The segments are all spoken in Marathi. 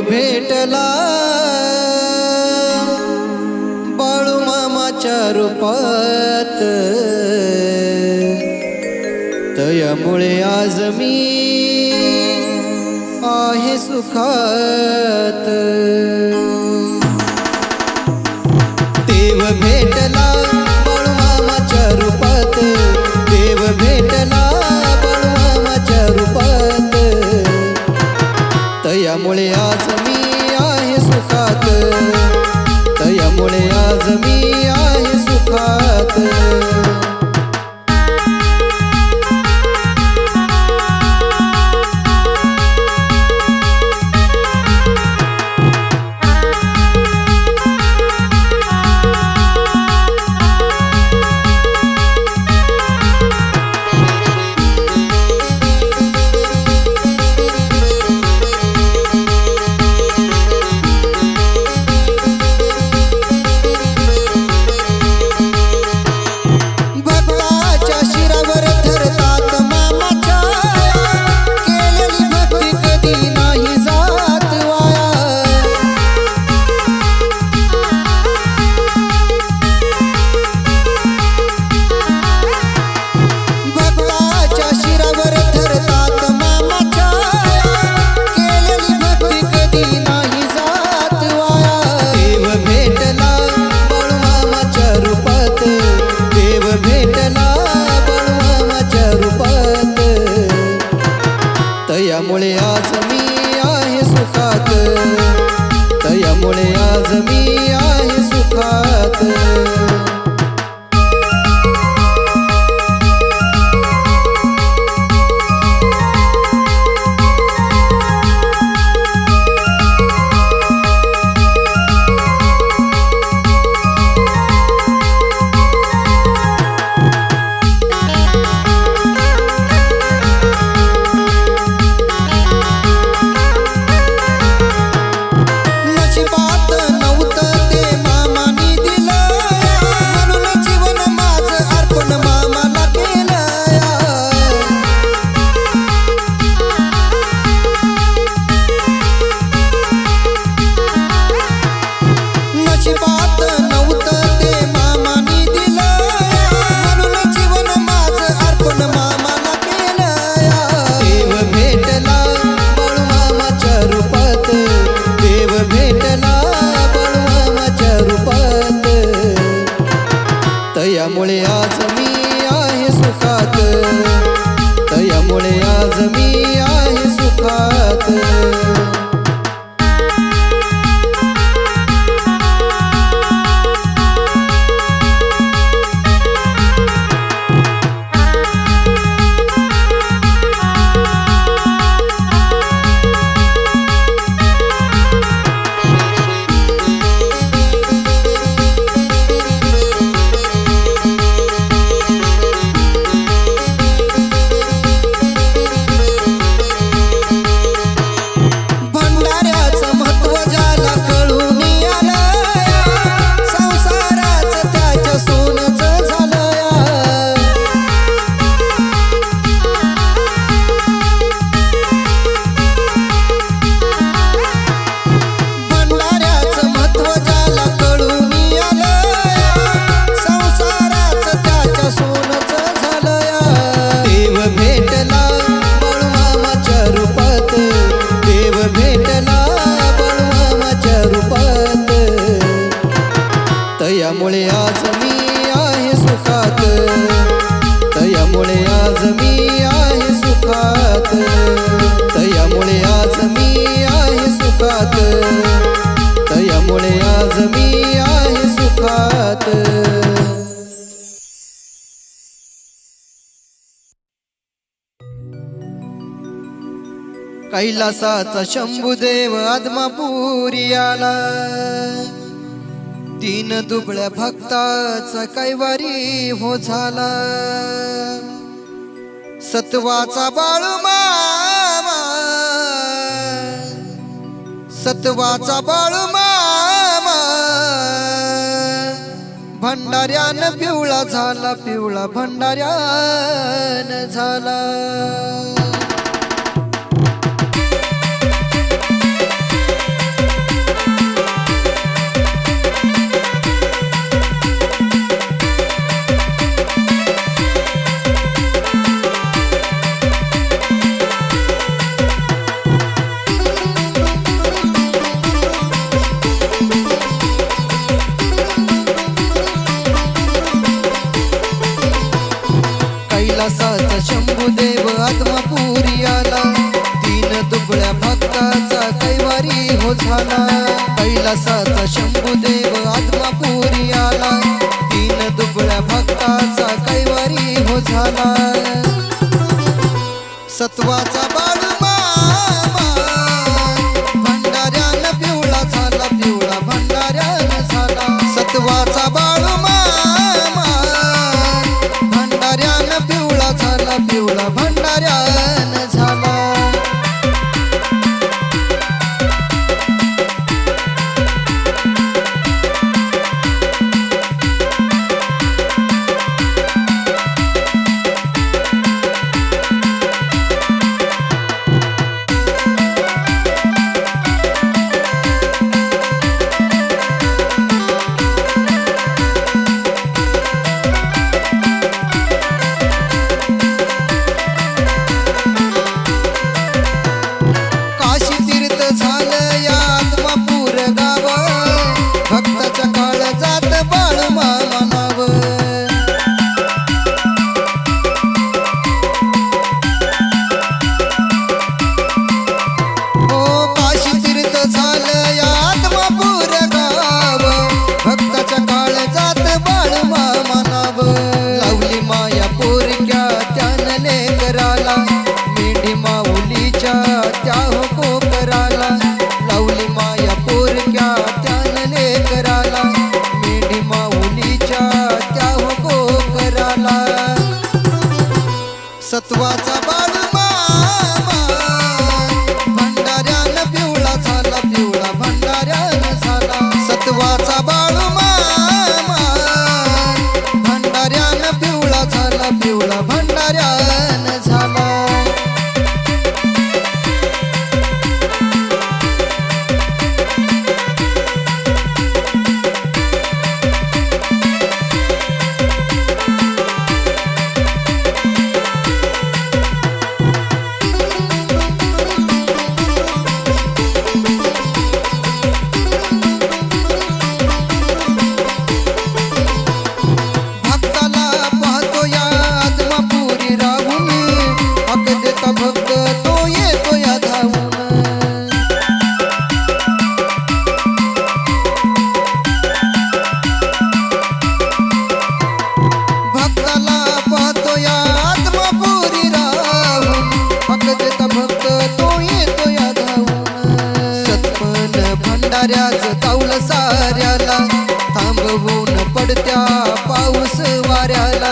भेटला बाळू मामाच्या रूपात, तयामुळे आज मी आहे सुखात। देव भेटला बाळू मामाच्या रूपात, देव भेटला बाळू मामाच्या रूपात, तयामुळे आज मी आहे सुखात, तयामुळे आज मी आहे सुखात। तयामुळे आज मी आहे सुखात, तयामुळे आज मी आहे सुखात। तयामुळे आज मी आहे सुखात, तयामुळे आज मी आहे सुखात। तयामुळे आज मी आहे सुखात, तयामुळे आज मी आहे सुखात, तयामुळे आज मी आहे सुखात, तयामुळे आज मी आहे सुखात। कैलासाचा शंभुदेव आदमापुरी आला, तीन दुबळ्या भक्ताचा कैवारी हो झाला। सत्वाचा बाळू मामा, सत्वाचा बाळू मामा, भंडाऱ्यानं पिवळा झाला, पिवळा भंडाऱ्यानं झाला। भक्ताचा कैवारी हो झाला. कैलासाचा शंभूदेव आत्मापुरी आला. तीन दुबळ्या भक्ताचा कैवारी हो झाला. सत्वाचा बाळू मामा भंडाऱ्यानं पिवळा झाला, पिवळा भंडाऱ्यानं झाला. सत्वाचा बाळू मामा भंडाऱ्यानं पिवळा झाला, पिवळा भंडाऱ्यानं झाला. सत्वाचा बाळू मामा भंडाऱ्यानं पिवळा झाला, पिवळा भंडाऱ्यानं झाला. सत्वाचा बाळू मामा भंडाऱ्यानं पिवळा झाला, पिवळा भंडाऱ्यानं झाला. भंडाऱ्याचं तावल साऱ्याला थांबवून पडत्या पाऊस वाऱ्याला.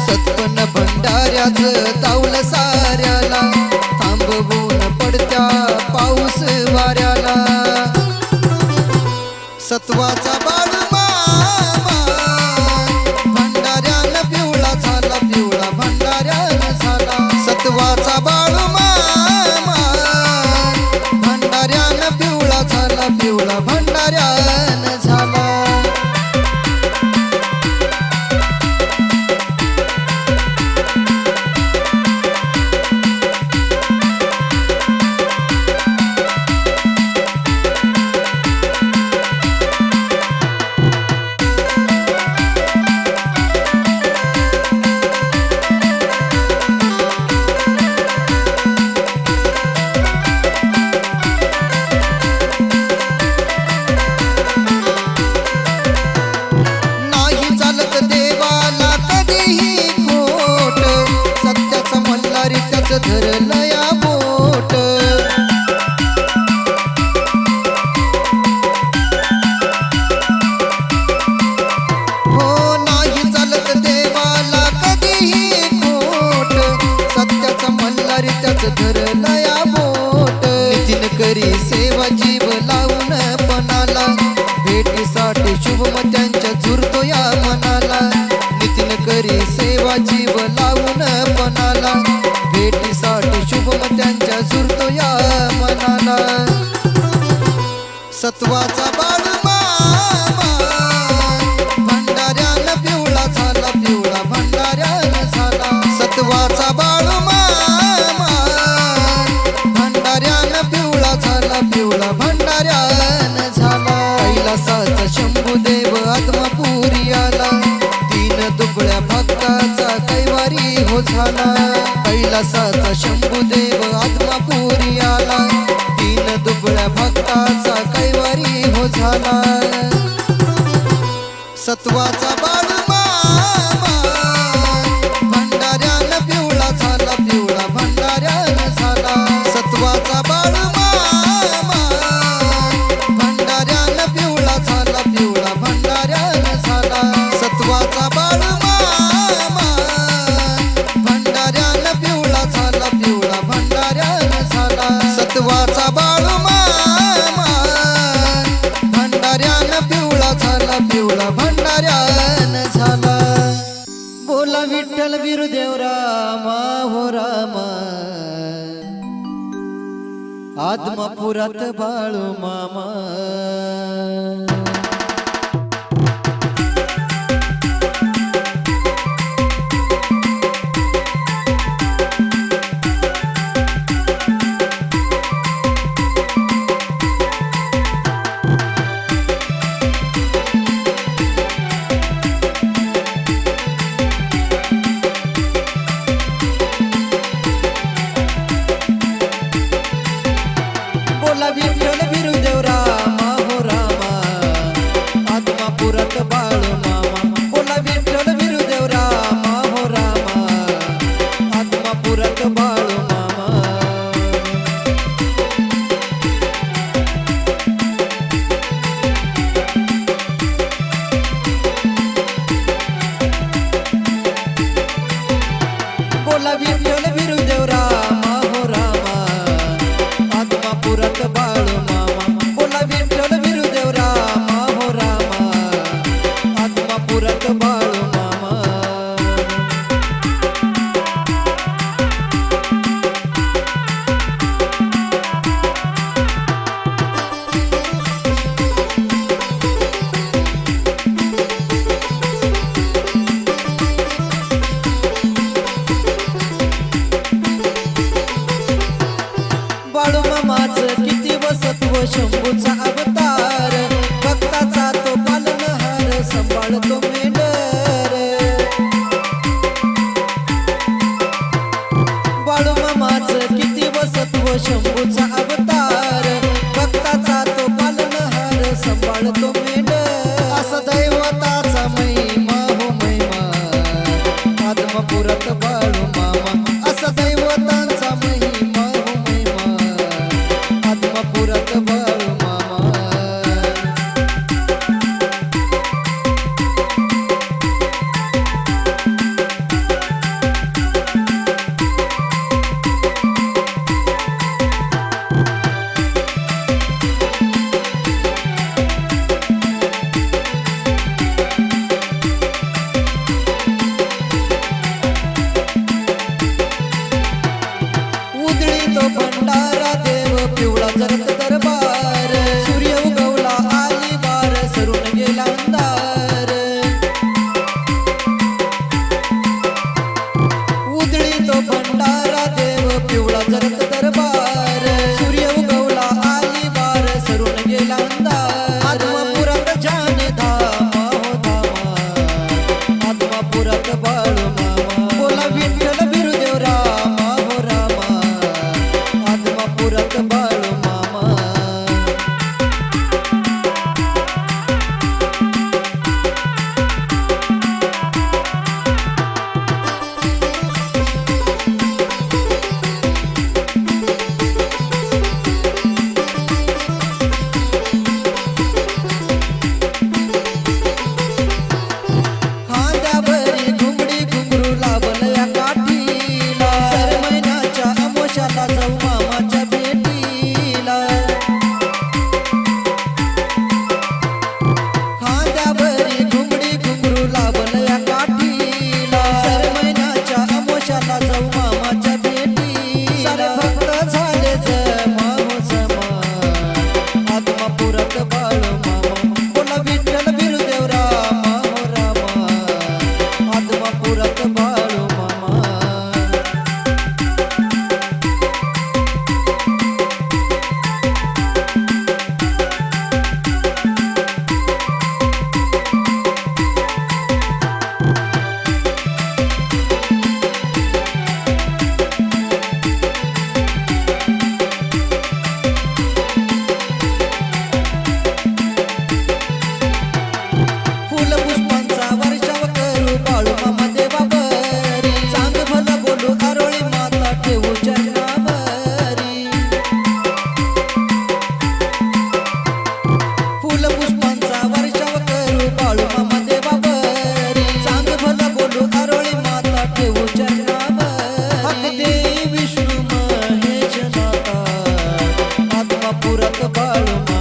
सत्पन भंडाऱ्याचं तावल साऱ्याला थांबवून पडत्या पाऊस वाऱ्याला. सत्वाचा बाळू मामा भंडाऱ्यानं पिवळा झाला, पिवळा भंडाऱ्यानं झाला. सत्वाचा बाळू मामा भंडाऱ्यानं पिवळा झाला, पिवळा भंडाऱ्यानं झाला. धरलया बोट हो नाही चालत देवाला कधीही खोट. सत्याचा मल्हारी त्याच धरलया बोट. नितीन करी सेवा जीव लावून पणाला, भेटीसाठी शुभमत्यांच्या झुरतो या मनाला. नितीन करी सेवा जीव लावून पणाला, भेटीसाठी शुभमत्यांच्या झुरतो या मनाला. सत्वाचा बाळू मामा भंडाऱ्यानं पिवळा झाला, पिवळा भंडाऱ्यानं झाला. सत्वाचा बाळू मामा भंडाऱ्यानं पिवळा झाला, पिवळा भंडाऱ्यानं झाला. कैलासाचा शंभूदेव आत्मापुरी आला. तीन दुबळ्या भक्ताचा कैवारी हो झाला. कैलासाचा शंभूदेव आत्मापुरी आला. आदमापुरात बाळू मामा विठ्ठल बिरुदेव रामा हो रामा आदमापुरात बाळू मामा बोला विठ्ठल बिरुदेव रामा हो रामा आदमापुरात बाळू मामा बोला विठ्ठल बिरुदेव रामा हो रामा आदमापुरात बाळू मामा बोला विठ्ठल बिरुदेव रामा हो रामा आदमापुरात बाळू मामा बाळू मामाचं किती वसत्व शंभूचा अवतार भक्ताचा तो पालनहार सांभाळतो मेंढर बाळू मामाचं किती वसत्व शंभूचा अवतार भक्ताचा तो पालनहार सांभाळतो मेंढर असा दैवताचा महिमा हो महिमा आदमापुरात बाळू मामा असा दैवतांचा महिमा हो महिमा आदमापुरात बाळू मामा उधळी तो भंडारा देव पिवळा जरत दरबार सूर्य उगवला आली बार सरून गेला अंधार उधळी तो भंडारा देव पिवळा जरत दरबार सूर्य उगवला आली बार सरून गेला अंधार आदमापुरात जाने धामा हो धामा आदमापुरात बाळू मामा बोला विठ्ठल बिरुदेव रामा हो रामा आदमापुरात बाळू मामा खांद्यावरी घुंगडी घुंगरू लावलं या काठीला सर महिन्याच्या अमोशाला जाऊ मामाच्या भेटीला खांद्यावरी घुंगडी घुंगरू लावलं या काठीला सर महिन्याच्या अमोशाला जाऊ मामाच्या भेटीला सारे भक्त झाले जमा हो जमा आदमापुरात बाळू मामा बोला विठ्ठल बिरुदेव रामा हो रामा आदमापुरात बाळू मामा फुल पुष्पांचा वर्षाव करू बाळू मामा देवावरी चांग भलं बोलू आरोळी माता ठेवू चरणावरी फुल पुष्पांचा वर्षाव करू बाळू मामा देवावरी चांग भलं बोलू आरोळी माता ठेवू चरणावरी देवी विष्णू महेश नाथा आदमापुरात बाळू मामा